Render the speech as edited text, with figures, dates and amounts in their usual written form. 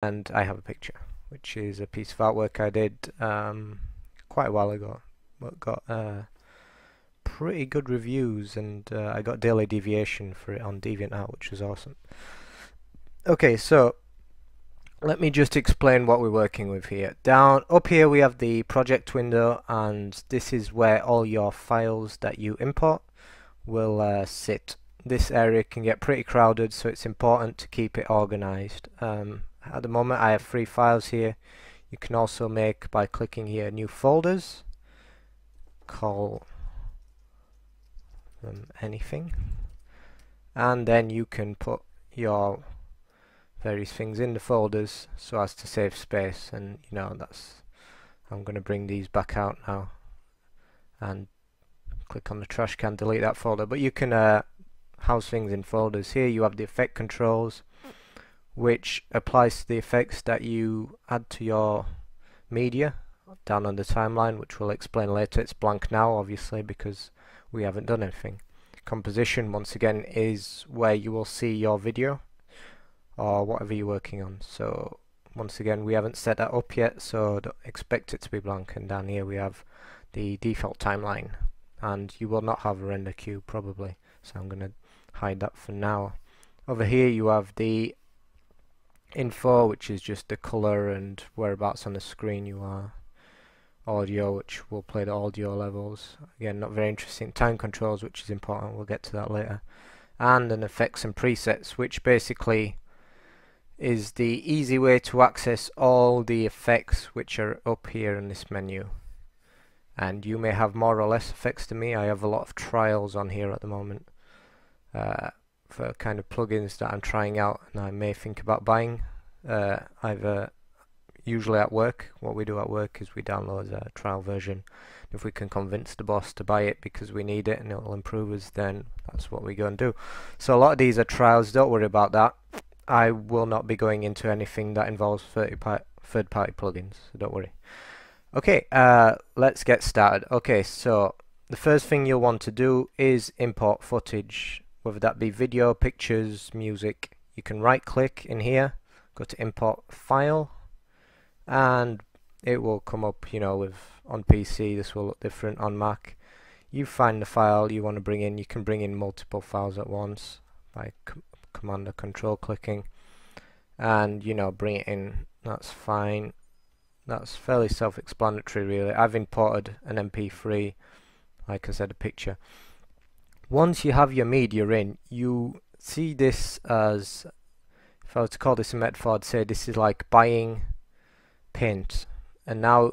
and I have a picture, which is a piece of artwork I did quite a while ago, but got pretty good reviews, and I got daily deviation for it on DeviantArt, which was awesome. Okay, so let me just explain what we're working with here. Down up here we have the project window, and this is where all your files that you import will sit. This area can get pretty crowded, so it's important to keep it organized. At the moment I have 3 files here. You can also make, by clicking here, new folders, call them anything, and then you can put your various things in the folders so as to save space. And I'm going to bring these back out now and click on the trash can, delete that folder. But you can house things in folders. Here you have the effect controls, which applies to the effects that you add to your media down on the timeline, which we'll explain later. It's blank now, obviously, because we haven't done anything. Composition, once again, is where you will see your video or whatever you're working on. So once again, we haven't set that up yet, so don't expect it to be blank. And down here we have the default timeline, and you will not have a render queue probably, so I'm going to hide that for now. Over here you have the info, which is just the color and whereabouts on the screen you are. Audio, which will play the audio levels. Again, not very interesting. Time controls, which is important, we'll get to that later. And then effects and presets, which basically is the easy way to access all the effects which are up here in this menu. And you may have more or less effects than me. I have a lot of trials on here at the moment for kind of plugins that I'm trying out and I may think about buying. Either usually at work, what we do at work is we download a trial version. If we can convince the boss to buy it because we need it and it will improve us, then that's what we go and do. So a lot of these are trials, don't worry about that. I will not be going into anything that involves third-party plugins, so don't worry. Okay, let's get started. Okay, so the first thing you'll want to do is import footage, whether that be video, pictures, music. You can right click in here, go to import file, and it will come up, with on PC this will look different. On Mac, you find the file you want to bring in. You can bring in multiple files at once by command or control clicking, and bring it in. That's fine. That's fairly self-explanatory, really. I've imported an MP3, like I said, a picture. Once you have your media in, you see this as, if I was to call this a metaphor, I'd say this is like buying paint. And now